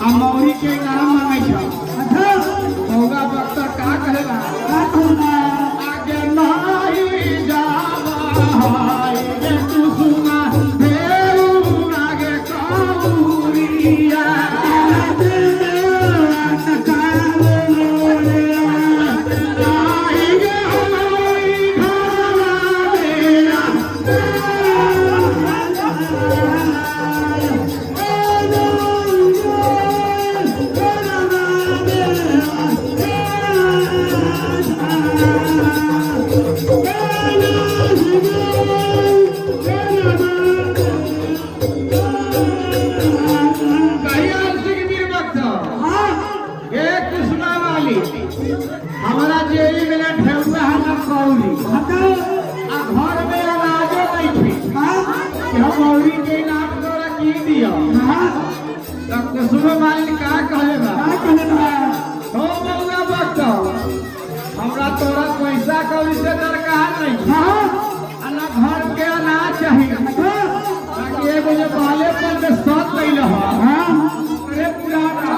हम मौरी के नाम मांगे छ अच्छा होगा वक्त का कहेगा आगे नहीं जावा हाय रे तू सुना देऊ आगे कौरिया हमारा जेली में ठेहुआ है कौड़ी आ घर में अनाजो नहीं थी कि हम मौरी के नाम तोरा की दिया तब कुसुम मालिक का कहेगा हो मौगा वक्त हमरा तोरा पैसा कौड़ी से दरकार नहीं आ ना घर के अनाज चाहिए ताकि एगो जो बाले पर में सत कैल अरे पुराना